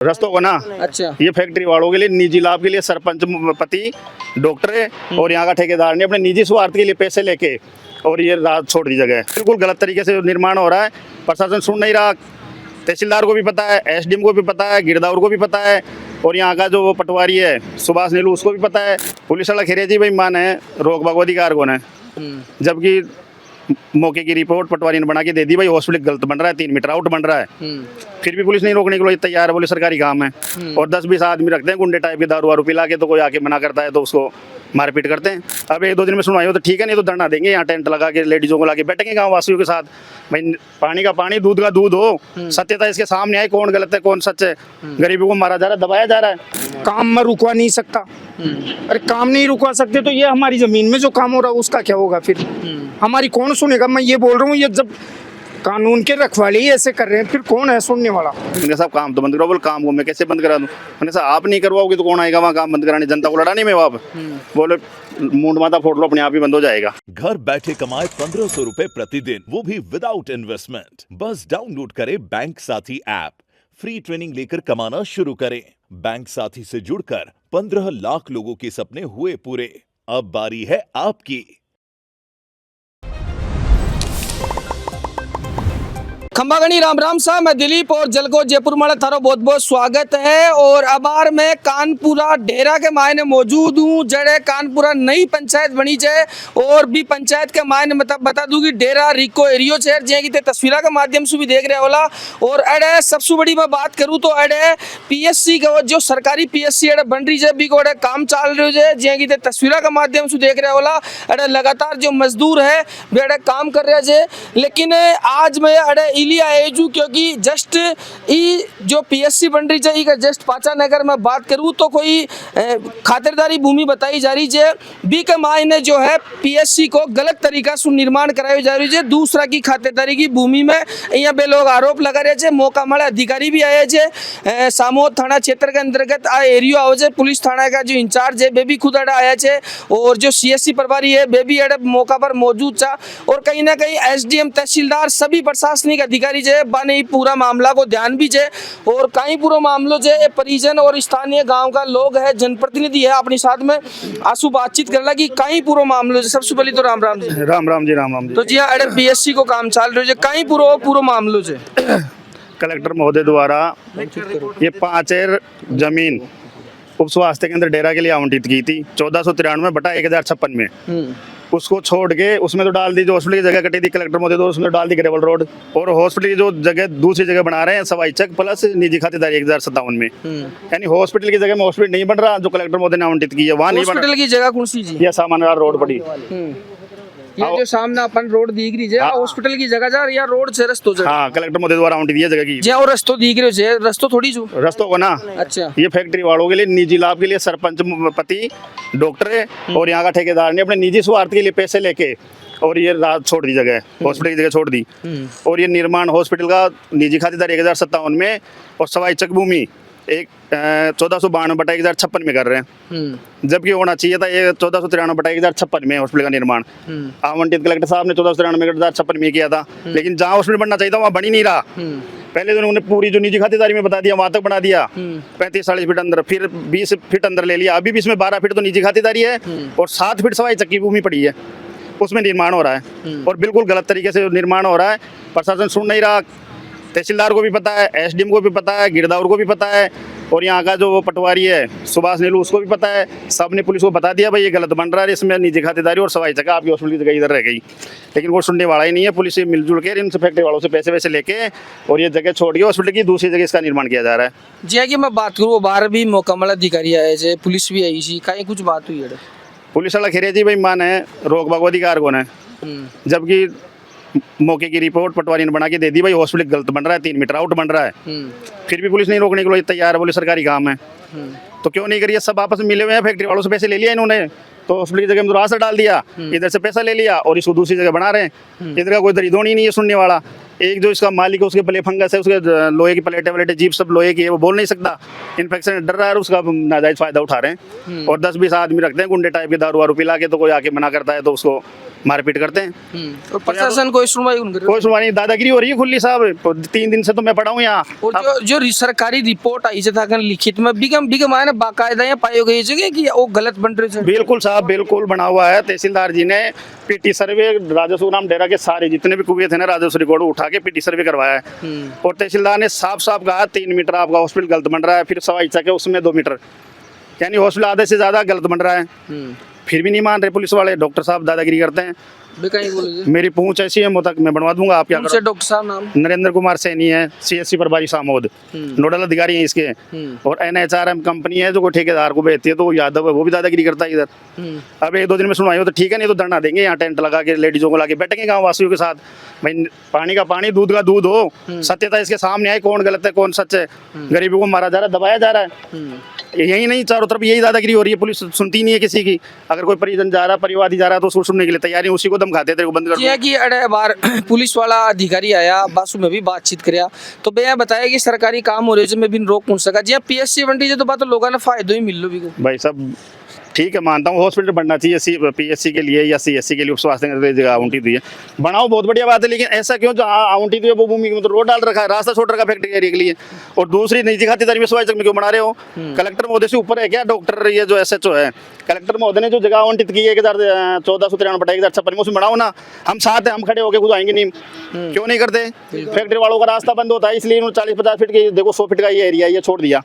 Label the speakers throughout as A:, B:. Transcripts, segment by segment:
A: रस्तों को ना।
B: अच्छा।
A: ये फैक्ट्री वालों के लिए, निजी लाभ के लिए सरपंच पति डॉक्टर है और यहाँ का ठेकेदार ने अपने निजी स्वार्थ के लिए पैसे लेके और ये रात छोड़ दी जगह। बिल्कुल गलत तरीके से निर्माण हो रहा है, प्रशासन सुन नहीं रहा। तहसीलदार को भी पता है, एसडीएम को भी पता है, गिरदावर को भी पता है और यहाँ का जो पटवारी है सुभाष नीलू उसको भी पता है। पुलिस वाला खेरे जी भाई मान है, रोक बाग अधिकार कौन है, जबकि मौके की रिपोर्ट पटवारी ने बना के दे दी भाई हॉस्पिटल गलत बन रहा है, 3 मीटर आउट बन रहा है। फिर भी पुलिस नहीं रोकने के लिए तैयार है, बोले सरकारी काम है। और 10-20 आदमी रखते हैं गुंडे टाइप के, दारू वारू पिला के, तो कोई आके मना करता है तो उसको मारपीट करते हैं। अब 1-2 दिन में सुनवाई हो तो ठीक है, नहीं तो धरना देंगे यहाँ, टेंट लगा के लेडीजों को लाके बैठेंगे गाँव वासियों के साथ। भाई पानी का पानी, दूध का दूध हो, सत्यता इसके सामने आए, कौन गलत है कौन सच है। गरीबों को मारा जा रहा है, दबाया जा रहा है।
C: काम में रुकवा नहीं सकता। अरे काम नहीं रुकवा सकते तो ये हमारी जमीन में जो काम हो रहा है उसका क्या होगा फिर? हमारी कौन सुनेगा? मैं ये बोल रहा हूँ, ये जब कानून के रखवाले ही ऐसे कर रहे हैं फिर कौन है सुनने वाला?
A: मैंने साहब काम तो बंद करो, बोल काम को मैं कैसे बंद करा दूं? मैंने साहब आप नहीं करवाओगे तो कौन आएगा वहाँ काम बंद कराने, जनता को लड़ाने में? आप बोले मूंड माथा फोड़ लो, अपने आप ही बंद हो जाएगा।
D: घर बैठे कमाए 1500 रुपए प्रतिदिन, वो भी विदाउट इन्वेस्टमेंट। बस डाउनलोड करें बैंक साथी ऐप, फ्री ट्रेनिंग लेकर कमाना शुरू करें। बैंक साथी से जुड़कर 15 लाख लोगों के सपने हुए पूरे। अब बारी है आपकी।
B: खंबागणी राम राम साहब, मैं दिलीप और जलको जयपुर माड़ा थारो बहुत बहुत स्वागत है। और अबार मैं कानपुरा डेरा के मायने मौजूद हूँ, जड़े कानपुरा नई पंचायत बनी जाए और भी पंचायत के मायने मतलब बता दूं कि डेरा रिको एरियो शहर जे की तस्वीर के माध्यम से भी देख रहे होला। और अड़े सबसे बड़ी मैं बात करूँ तो अड़े पीएससी का जो सरकारी पीएससी अड़े बन रही है, भी को अड़े काम चाल रहे है जे की तस्वीर के माध्यम से देख रहे होला। अड़े लगातार जो मजदूर है वे अड़े काम कर रहे है। लेकिन आज मैं अड़े आएजू क्योंकि जस्ट ई जो पीएससी बन रही है का जस्ट पाचा नगर में बात करूँ तो कोई खातिरदारी भूमि बताई जा रही है, बी के मायने जो है पीएससी को गलत तरीका से निर्माण कराई जा रही है। दूसरा की खातिरदारी की भूमि में यहाँ पे लोग आरोप लगा रहे हैं। मौका माड़ा अधिकारी भी आए थे, सामोद थाना क्षेत्र के अंतर्गत आ एरियो आओ है, पुलिस थाना का जो इंचार्ज है वे भी खुद अड़ा आया है और जो सीएससी प्रभारी है वे भी अड़े मौका पर मौजूद था। और कहीं ना कहीं एसडीएम तहसीलदार सभी प्रशासनिक अधिकारी जे बाने पूरा मामला को ध्यान भी जे और कहीं पूरा मामलो जे परिजन और स्थानीय गांव का लोग है, जनप्रतिनिधि है अपने साथ में आंसू बातचीत कर लगी कहीं पूरा मामलो। सबसे पहले तो राम राम जी।
A: राम राम जी, राम राम जी।
B: तो जी अड़े पीएससी को काम चाल रहे कहीं पूरा मामलो जे
A: कलेक्टर महोदय द्वारा ये 5 एकड़ जमीन उप स्वास्थ्य केंद्र डेरा के लिए आवंटित की थी 1493/1056 में। उसको छोड़ के उसमें तो डाल दी, जो हॉस्पिटल की जगह कटी थी कलेक्टर महोदय तो उसमें डाल दी ग्रेवल रोड, और हॉस्पिटल की जो जगह दूसरी जगह बना रहे हैं सवाई चक प्लस निजी खातेदारी 1057 में। यानी हॉस्पिटल की जगह में हॉस्पिटल नहीं बन रहा, जो कलेक्टर महोदय ने आवंटित की है वहाँ नहीं बन रहा।
B: हॉस्पिटल की जगह कौन सी जी?
A: यह सामान्य रोड पड़ी,
B: ये जो सामने अपन रोड दिख रही है हॉस्पिटल की जगह जा या रोड से रस्तो जा?
A: हाँ, कलेक्टर महोदय द्वारा आवंटित की जगह की
B: जे और रस्तो दिख रहे है, रस्तो थोड़ी जो
A: रस्तों को ना।
B: अच्छा।
A: ये फैक्ट्री वालों के लिए, निजी लाभ के लिए सरपंच पति डॉक्टर है और यहाँ का ठेकेदार ने अपने निजी स्वार्थ के लिए पैसे लेके और ये रात छोड़ दी जगह, हॉस्पिटल की जगह छोड़ दी। और ये निर्माण हॉस्पिटल का निजी खातेदारी 1057 में और सवाई चक भूमि 1492/1056 में कर रहे हैं, जबकि होना चाहिए था ये 1493/1056 में हॉस्पिटल का निर्माण आवंटित कलेक्टर साहब ने 1493/1056 में किया था। लेकिन जहाँ हॉस्पिटल बनना चाहिए था वहाँ बन ही नहीं रहा। पहले तो उन्होंने पूरी जो निजी खातेदारी में बता दिया वहां तक बना दिया 35-40 फीट अंदर, फिर 20 फीट अंदर ले लिया। अभी भी इसमें 12 फीट तो निजी खातेदारी है और 7 फीट सवाई चक्की भूमि पड़ी है, उसमें निर्माण हो रहा है और बिल्कुल गलत तरीके से निर्माण हो रहा है। प्रशासन सुन नहीं रहा। तहसीलदार को भी पता है, एसडीएम को भी पता है, गिरदावर को भी पता है और यहाँ का जो पटवारी है सुभाष नीलू उसको भी पता है। सब ने पुलिस को बता दिया भाई ये गलत बन रहा है, इसमें निजी खातेदारी और सवाई चक्का आपकी हॉस्पिटल की जगह इधर रह गई। लेकिन वो सुनने वाला ही नहीं है। पुलिस से मिलजुल के इन फैक्ट्री वालों से पैसे वैसे लेके और ये जगह छोड़ के हॉस्पिटल की दूसरी जगह इसका निर्माण किया जा रहा है।
B: जी कि मैं बात करूँ बाहर भी मुकम्मल अधिकारी आए थे, पुलिस भी आई थी, कहीं कुछ बात हुई है?
A: पुलिस वाला खेरे जी भाई मान है, रोक बाग अधिकार कौन है, जबकि मौके की रिपोर्ट पटवारी ने बना के दे दी भाई हॉस्पिटल गलत बन रहा है, 3 मीटर आउट बन रहा है। फिर भी पुलिस नहीं रोकने के लिए तैयार है, बोले सरकारी काम है। तो क्यों नहीं करिए? सब आपस में मिले हुए हैं, फैक्ट्री वालों से पैसे ले लिया इन्होंने तो हॉस्पिटल की जगह में तो रास्ता डाल दिया, इधर से पैसा ले लिया और इसको दूसरी जगह बना रहे हैं। इधर का कोई दरिदोन ही नहीं है सुनने वाला। एक जो इसका मालिक है उसके प्ले फंगस है, उसके लोहे की प्लेटें वलेटें जीप सब लोहे की है, वो बोल नहीं सकता, इन्फेक्शन डर रहा है, उसका नाजायज फायदा उठा रहे हैं। और 10-20 आदमी रखते हैं गुंडे टाइप के, दारू वारू पिला के, तो कोई आके मना करता है तो उसको मारपीट करते हैं।
B: और प्रशासन कोई सुनवाई नहीं कर रहा।
A: कोई सुनवाई नहीं, दादागिरी हो रही है खुली साहब। 3 दिन से तो मैं पड़ा हूँ यहाँ।
B: और जो सरकारी रिपोर्ट आई था लिखित में बिगम मायने बाकायदा यहाँ पाई गई जगह कि वो गलत बन रहे थे।
A: बिल्कुल साहब, बिल्कुल बना हुआ है। तहसीलदार जी ने पीटी सर्वे राजस्व नाम डेरा के सारे जितने भी कुएं थे ना, राजस्व रिकॉर्ड उठा के पीटी सर्वे करवाया है। और तहसीलदार ने साफ साफ कहा 3 मीटर आपका हॉस्पिटल गलत बन रहा है, फिर सवा इंच के उसमें 2 मीटर, यानी हॉस्पिटल आधे से ज्यादा गलत बन रहा है। फिर भी नहीं मान रहे पुलिस वाले। डॉक्टर साहब दादागिरी करते हैं। मेरी पूंछ ऐसी है मुतक मैं बनवा दूंगा। आप क्या करो?
B: डॉक्टर साहब नाम
A: नरेंद्र कुमार सैनी है, CSC प्रभारी सामोद, नोडल अधिकारी हैं इसके। और NHRM कंपनी है जो कोई ठेकेदार को बेचती है, तो यादव है, वो भी दादागिरी करता है इधर। अब 1-2 दिन में सुनवाई हो तो ठीक है, नहीं तो धरना देंगे यहाँ, टेंट लगा के लेडीजों को लाके बैठेंगे गाँव वासियों के साथ। भाई पानी का पानी, दूध का दूध हो, सत्यता इसके सामने आए, कौन गलत है कौन सच है। गरीबों को मारा जा रहा है, दबाया जा रहा है। यही नहीं, चारों तरफ यही दादागिरी हो रही है। पुलिस सुनती नहीं है किसी की। अगर कोई परिजन जा रहा है, परिवादी जा रहा है, तो उसको सुनने के लिए तैयार नहीं, उसी को दम खाते थे बंद कर
B: जी कि अड़े बार पुलिस वाला अधिकारी आया, बासु में भी बातचीत करया, तो भैया बताया कि सरकारी काम हो रहे जो मैं भी रोक कौन सका जी। PSC बन रही है तो बात लोगों ने फायदो ही मिल लो भी।
A: भाई सब ठीक है, मानता हूँ हॉस्पिटल बनना चाहिए PSC के लिए या CSC के लिए, स्वास्थ्य केंद्र जगह आवंटित हुई है, बनाओ, बहुत बढ़िया बात है। लेकिन ऐसा क्यों जो आवंटित हुई है वो भूमि में तो रोड डाल रखा है, रास्ता छोड़ रखा फैक्ट्री एरिया के लिए। और दूसरी निजी खातेदारी में सवाई में क्यों बना रहे हो? कलेक्टर महोदय से ऊपर है क्या डॉक्टर? ये जो SHO है, कलेक्टर महोदय ने जो जगह आवंटित की है 1493/1056 में, उसमें बनाओ ना। हम साथ हैं, हम खड़े होकर खुद आएंगे नहीं, क्यों नहीं करते? फैक्ट्री वालों का रास्ता बंद होता है, इसलिए 40-50 फीट की, देखो 100 फीट का ये एरिया ये छोड़ दिया।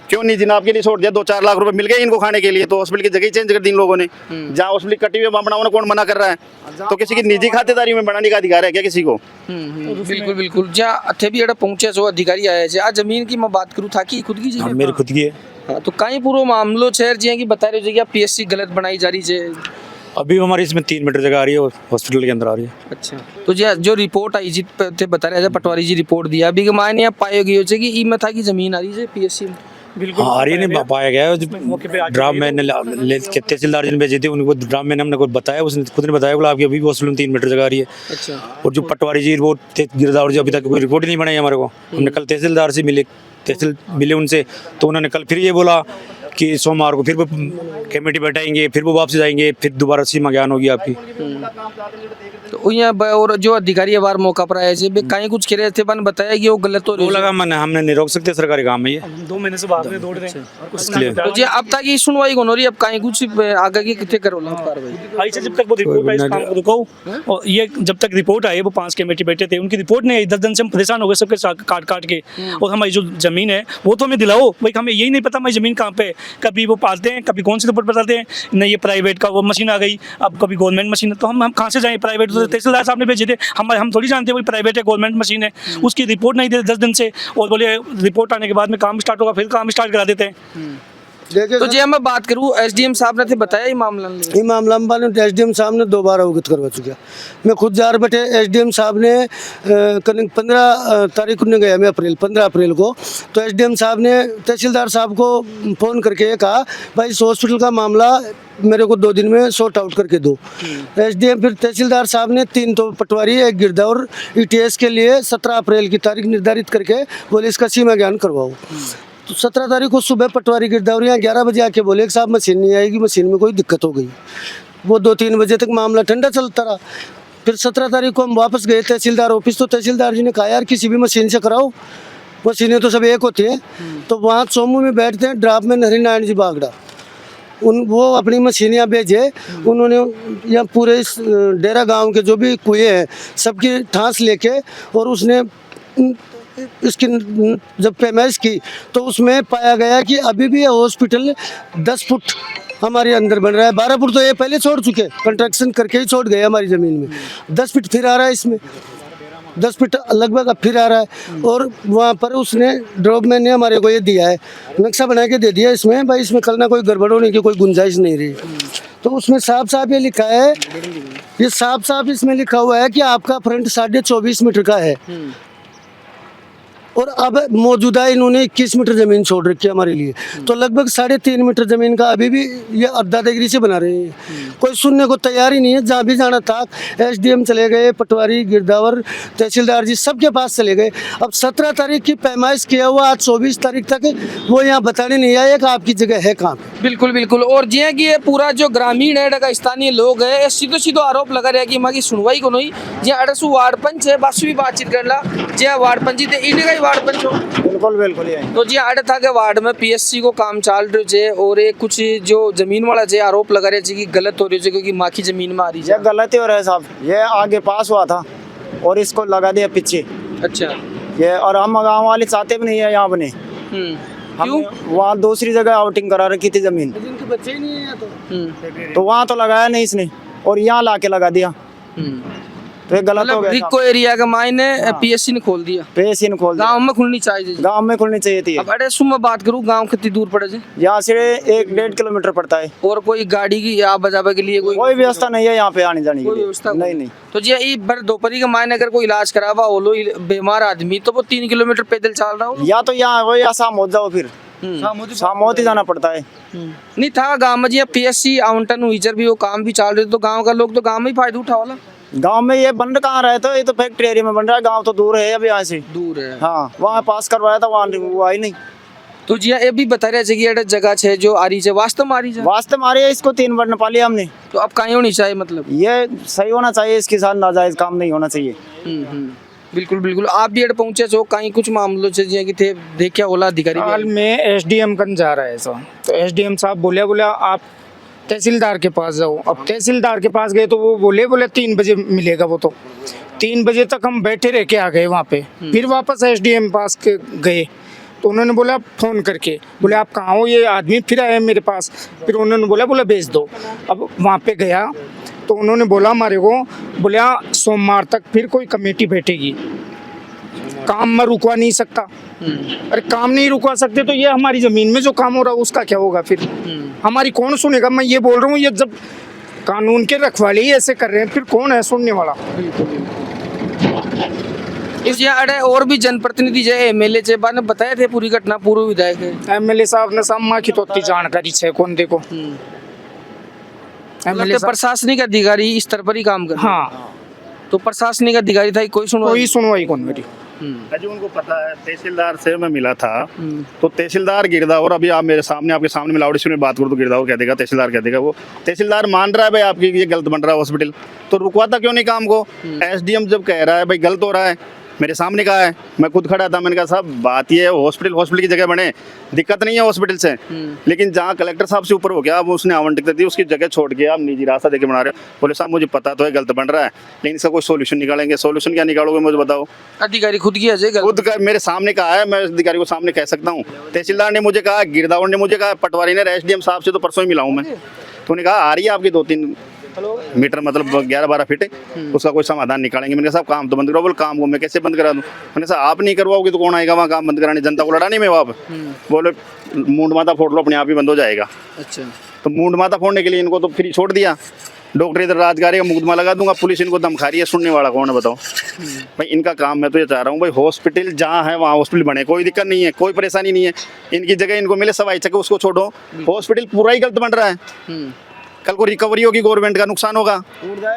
A: क्यों नहीं जिनाब के लिए छोड़ दिया? 2-4 लाख रुपए मिल गए इनको खाने के लिए, तो हॉस्पिटल की जगह ही चेंज कर दी इन लोगों ने। जहाँ हॉस्पिटल कटी हुई वहाँ बनाओ ना, कौन मना कर रहा है? तो किसी की निजी खातेदारी में बनाने का अधिकार है क्या किसी को?
B: बिल्कुल बिल्कुल। जहाँ अथे भी अड़ा पहुंचे जो अधिकारी आए थे, आज जमीन की मैं बात करूँ था कि खुद की जगह,
E: मेरी खुद की है।
B: हाँ, तो कहीं पूरा मामलो शहर जी की बता रहे हो PSC गलत बनाई जा रही है।
E: अभी हमारी इसमें 3 मीटर जगह आ रही है, हॉस्पिटल के अंदर आ रही है।
B: अच्छा, तो जो रिपोर्ट आई जी थे बता रहे थे, पटवारी जी रिपोर्ट दिया अभी के मायने यहाँ पाए गई हो कि ई में था कि जमीन आ रही है PSC में।
E: बिल्कुल आ रही नहीं पाया गया है। ड्राम मैंने तहसीलदार जी ने भेजे थे, उनको ड्राम मैंने हमने बताया, उसने खुद ने बताया बोला आपकी अभी भी हॉस्पिटल में 3 मीटर जगह आ रही है।
B: अच्छा।
E: और जो पटवारी जी वो गिरदावर जी अभी तक कोई रिपोर्ट ही नहीं बनाई हमारे को। हमने कल तहसीलदार से मिले उनसे, तो उन्होंने कल फिर ये बोला कि सोमवार को फिर वो कमेटी बैठाएंगे, फिर वो वापस जाएंगे, फिर दोबारा सीमा ज्ञान होगी आपकी।
B: तो यहाँ और जो अधिकारी बार मौका पर आए थे कहीं कुछ कह रहे थे, बन बताया कि वो गलत हो रही है।
E: लगा मैंने, हमने नहीं रोक सकते सरकारी काम में, ये
F: 2 महीने से बाद में दौड़ रहे हैं।
B: तो जी अब तक ये सुनवाई कौन हो रही है? अब कहीं कुछ आगे की कितने करो कार्रवाई
F: ऐसे जब तक वो रिपोर्ट आई इस काम को रुको, और ये जब तक रिपोर्ट आई, वो 5 कमेटी बैठे थे, उनकी रिपोर्ट नहीं आई, 10 दिन से हम परेशान हो गए सबके साथ काट के। और हमारी जो जमीन है वो तो हमें दिलाओ भाई, हमें यही नहीं पता हमारी जमीन कहाँ पे है। कभी वो पालते हैं, कभी कौन सी रिपोर्ट बताते हैं, नहीं ये प्राइवेट का वो मशीन आ गई, अब कभी गवर्नमेंट मशीन है, तो हम कहाँ से जाएं? प्राइवेट तो तहसीलदार साहब ने भेजे थे, हम थोड़ी जानते हैं वही प्राइवेट है गवर्नमेंट मशीन है। उसकी रिपोर्ट नहीं देते 10 दिन से, और बोले रिपोर्ट आने के बाद में काम स्टार्ट होगा, फिर काम स्टार्ट करा देते हैं।
B: तो जी मैं बात करूँ, SDM साहब ने थे बताया ये मामला
G: में SDM साहब ने 2 बार अवगत करवा चुका। मैं खुद जा बैठे SDM साहब ने करीब 15 तारीख को गया मैं 15 अप्रैल को, तो SDM साहब ने तहसीलदार साहब को फ़ोन करके कहा भाई इस हॉस्पिटल का मामला मेरे को 2 दिन में सॉर्ट आउट करके दो। SDM फिर तहसीलदार साहब ने 3 तो पटवारी, 1 गिरदावर ETS के लिए 17 अप्रैल की तारीख निर्धारित करके बोले इसका सीमा ज्ञान करवाओ। तो 17 तारीख को सुबह पटवारी गिरदावर यहाँ 11 बजे आके बोले कि साहब मशीन नहीं आएगी, मशीन में कोई दिक्कत हो गई। वो 2-3 बजे तक मामला ठंडा चलता रहा। फिर 17 तारीख को हम वापस गए तहसीलदार ऑफिस, तो तहसीलदार जी ने कहा यार किसी भी मशीन से कराओ, मशीनें तो सब एक होती हैं। तो वहाँ सोमू में बैठते हैं ड्राफ्ट में हरिनारायण जी बागड़ा, वो अपनी मशीन यहाँ भेजे। उन्होंने यहाँ पूरे इस डेरा गाँव के जो भी कुएँ हैं सबकी ठांस लेके, और उसने इसकी जब पैमाइश की तो उसमें पाया गया कि अभी भी हॉस्पिटल 10 फुट हमारे अंदर बन रहा है। 12 फुट तो ये पहले छोड़ चुके, कंस्ट्रक्शन करके ही छोड़ गए हमारी ज़मीन में। 10 फीट फिर आ रहा है इसमें, 10 फीट लगभग अब फिर आ रहा है। और वहाँ पर उसने ड्रॉपमैन ने हमारे को ये दिया है, नक्शा बना के दे दिया इसमें भाई इसमें कल ना कोई गड़बड़ होने की कोई गुंजाइश नहीं रही। तो उसमें साफ साफ ये लिखा है, ये साफ साफ इसमें लिखा हुआ है कि आपका फ्रंट 24.5 मीटर का है। और अब मौजूदा इन्होंने 21 मीटर ज़मीन छोड़ रखी है हमारे लिए, तो लगभग 3.5 मीटर ज़मीन का अभी भी ये अद्दादेगिरी से बना रहे हैं। कोई सुनने को तैयार ही नहीं है। जहाँ भी जाना था SDM चले गए, पटवारी, गिरदावर, तहसीलदार जी सबके पास चले गए। अब 17 तारीख की पैमाइश किया हुआ, आज 24 तारीख तक वो यहाँ बताने नहीं आए कि आपकी जगह है कहाँ पे।
B: बिल्कुल बिल्कुल। और जिया कि ये पूरा जो ग्रामीण है का स्थानीय लोग है सीधो सीधो आरोप लगा रहे कि माँ की सुनवाई को नहीं। जिया अड़सू वार्ड पंच है, बासु भी बातचीत कर ला जिया वार्ड पंच थे इन्हें का ही वार्ड पंच हो।
C: बिल्कुल बिल्कुल ये
B: तो जी अड़ था के वार्ड में PSC को काम चाल रहे छे और ये कुछ जो जमीन वाला जे आरोप लगा रहे छे कि गलत हो रही है क्योंकि माँ की जमीन में आ रही
H: ये गलत ही हो रहा है साहब। ये आगे पास हुआ था और इसको लगा दिया पीछे।
B: अच्छा।
H: ये और हम गाँव वाले चाहते भी नहीं है यहाँ बने।
B: क्यों?
H: वहाँ दूसरी जगह आउटिंग करा रखी थी जमीन,
G: जिनके बच्चे ही नहीं है यहाँ
H: तो वहाँ तो लगाया नहीं इसने और यहाँ लाके लगा दिया, तो ये गलत हो
B: मतलब
H: गया।
B: रिको एरिया का मायने PSC ने खोल दिया।
H: पेश इन खोल
B: गांव में खुलनी चाहिए।
H: गाँव में खुलनी चाहिए थी।
B: अब अरे सुन बात करूँ गांव कितनी दूर पड़े जे?
H: यहाँ से 1-1.5 किलोमीटर पड़ता है।
B: और कोई गाड़ी की या बजाबा के लिए
H: कोई व्यवस्था नहीं है यहाँ पे आने जाने
B: कोई
H: की लिए।
B: व्यवस्था
H: नहीं नहीं।
B: तो जी ये बर दोपहरी के मायने अगर कोई इलाज करावा हो लो बीमार आदमी तो वो 3 किलोमीटर पैदल चल रहा हो।
H: या तो यहाँ हो या शाम हो जाओ, फिर शाम होती जाना पड़ता है।
B: नहीं था गाँव में जी PSC आवंटन हुई भी वो काम भी चल रहे तो गाँव का लोग तो गाँव में ही फायदा उठा वाला।
H: गांव में ये बन कहाँ रहे तो ये तो फैक्ट्री एरिया में बन रहा है। गांव तो दूर है अभी यहाँ से।
B: दूर है।
H: हाँ वहाँ पास करवाया था, वहाँ हुआ ही नहीं।
B: तो जी ये भी बता रहे थे कि ये जगह है जो आ रही है वास्तव में आ रही है।
H: वास्तव मारे इसको 3 बार नपा लिया हमने।
B: तो अब कहीं होनी चाहिए मतलब
H: ये सही होना चाहिए, इसके साथ नाजायज काम नहीं होना चाहिए।
B: बिल्कुल बिल्कुल। आप भी अड़ पहुंचे जो कहीं कुछ मामलों से जिया कि थे देखा होला अधिकारी भी
C: हाल में SDM कन जा रहा है सो, तो SDM साहब बोले आप तहसीलदार के पास जाओ। अब तहसीलदार के पास गए तो वो बोले 3 बजे मिलेगा। वो तो 3 बजे तक हम बैठे रह के आ गए वहाँ पे। फिर वापस SDM पास के गए तो उन्होंने बोला फ़ोन करके, बोले आप कहाँ हो, ये आदमी फिर आए मेरे पास। फिर उन्होंने बोला भेज दो। अब वहाँ पे गया तो उन्होंने बोला हमारे को, बोला सोमवार तक फिर कोई कमेटी बैठेगी, काम में रुकवा नहीं सकता। अरे काम नहीं रुकवा सकते तो ये हमारी जमीन में जो काम हो रहा है उसका क्या होगा फिर? हमारी कौन सुनेगा? मैं ये बोल रहा हूँ, ये जब कानून के रखवाले ही ऐसे कर रहे हैं फिर कौन है सुनने वाला?
B: इस अड़े और भी जनप्रतिनिधि जो MLA चे ने बताए थे पूरी घटना, पूर्व विधायक है
C: MLA साहब ने सम्मा की तो जानकारी छे कौन देखो।
B: मतलब प्रशासनिक अधिकारी इस तरह पर ही काम कर।
C: हाँ
B: तो प्रशासनिक अधिकारी था कोई
C: सुनवाई कौन मेरी।
A: जो उनको पता है, तहसीलदार से मैं मिला था तो तहसीलदार गिरदावर, अभी आप मेरे सामने आपके सामने में लाउड स्पीकर में बात करूँ तो गिरदावर कह देगा, तहसीलदार कह देगा। वो तहसीलदार मान रहा है भाई आपकी ये गलत बन रहा है हॉस्पिटल, तो रुकवाता क्यों नहीं काम को? SDM जब कह रहा है भाई गलत हो रहा है, मेरे सामने कहा है, मैं खुद खड़ा था, मैंने कहा साहब बात ये है हॉस्पिटल की जगह बने, दिक्कत नहीं है हॉस्पिटल से, लेकिन जहाँ कलेक्टर साहब से ऊपर हो गया, अब उसने आवंटित दी उसकी जगह छोड़ के आप निजी रास्ता देके बना रहे हो। बोले साहब मुझे पता तो है गलत बन रहा है, लेकिन इसका कोई सोल्यूशन निकालेंगे। सोल्यूशन क्या निकालोगे मुझे बताओ?
B: अधिकारी खुद की है,
A: खुद का मेरे सामने कहा है, मैं अधिकारी को सामने कह सकता हूँ। तहसीलदार ने मुझे कहा, गिरदावर ने मुझे कहा, पटवारी ने, SDM साहब से तो परसों ही मिला हूँ मैं, तो उन्होंने कहा आ रही है आपकी 2-3 मीटर मतलब 11-12 फीट, उसका कोई समाधान निकालेंगे। मैंने कहा साहब काम तो बंद करो। बोल काम को मैं कैसे बंद करा दूं? मैंने कहा आप नहीं करवाओगे तो कौन आएगा वहाँ काम बंद कराने? जनता को लड़ाने में आप बोले मूंड माथा फोड़ लो, अपने आप ही बंद हो जाएगा।
B: अच्छा।
A: तो मूंड माथा फोड़ने के लिए इनको तो फ्री छोड़ दिया। डॉक्टर इधर राजगारी का मुकदमा लगा दूंगा, पुलिस इनको दम खा रही है, सुनने वाला कौन है बताओ? भाई इनका काम मैं तो ये चाह रहा हूँ भाई हॉस्पिटल जहाँ है वहाँ हॉस्पिटल बने, कोई दिक्कत नहीं है, कोई परेशानी नहीं है। इनकी जगह इनको मिले सवाई चक्के, उसको छोड़ो। हॉस्पिटल पूरा ही गलत बन रहा है। कल को रिकवरी होगी, गवर्नमेंट का नुकसान होगा,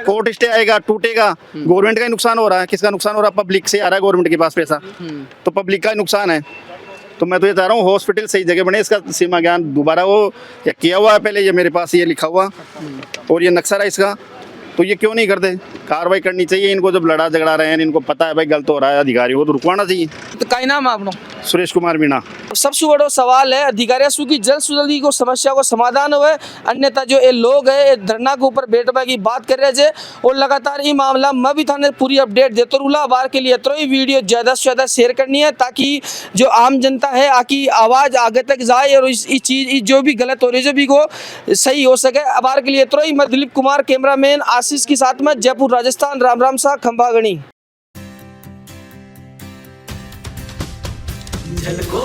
A: कोर्ट स्टे आएगा, टूटेगा, गवर्नमेंट का ही नुकसान हो रहा है। किसका नुकसान हो रहा है? पब्लिक से आ रहा है गवर्नमेंट के पास पैसा, तो पब्लिक का ही नुकसान है। तो मैं तो ये चाह रहा हूँ हॉस्पिटल सही जगह बने, इसका सीमा ज्ञान दोबारा वो या किया हुआ है पहले, ये मेरे पास ये लिखा हुआ और ये नक्शा है इसका, तो ये क्यों नहीं करते? कार्रवाई करनी चाहिए। इनको जब लड़ा झगड़ा रहे हैं, इनको पता है भाई गलत हो रहा है, अधिकारियों को तो रुकवाना चाहिए।
B: तो कई नाम आपनो?
A: सुरेश कुमार मीणा।
B: सबसे बड़ा सवाल है अधिकारियों की जल्द से जल्द को समस्या को समाधान हुए, अन्यथा जो ये लोग है ये धरना के ऊपर बैठने की बात कर रहे थे और लगातार ये मामला मैं भी थाने पूरी अपडेट देता रहूँगा। बार के लिए तो ये वीडियो ज़्यादा से ज़्यादा शेयर करनी है ताकि जो आम जनता है आकी आवाज़ आगे तक जाए और इस चीज़ जो भी गलत हो रही है जो भी को सही हो सके। बार के लिए तो मैं दिलीप कुमार, कैमरामैन आशीष के साथ में, जयपुर राजस्थान। राम राम सा खंभागणी।
I: झलको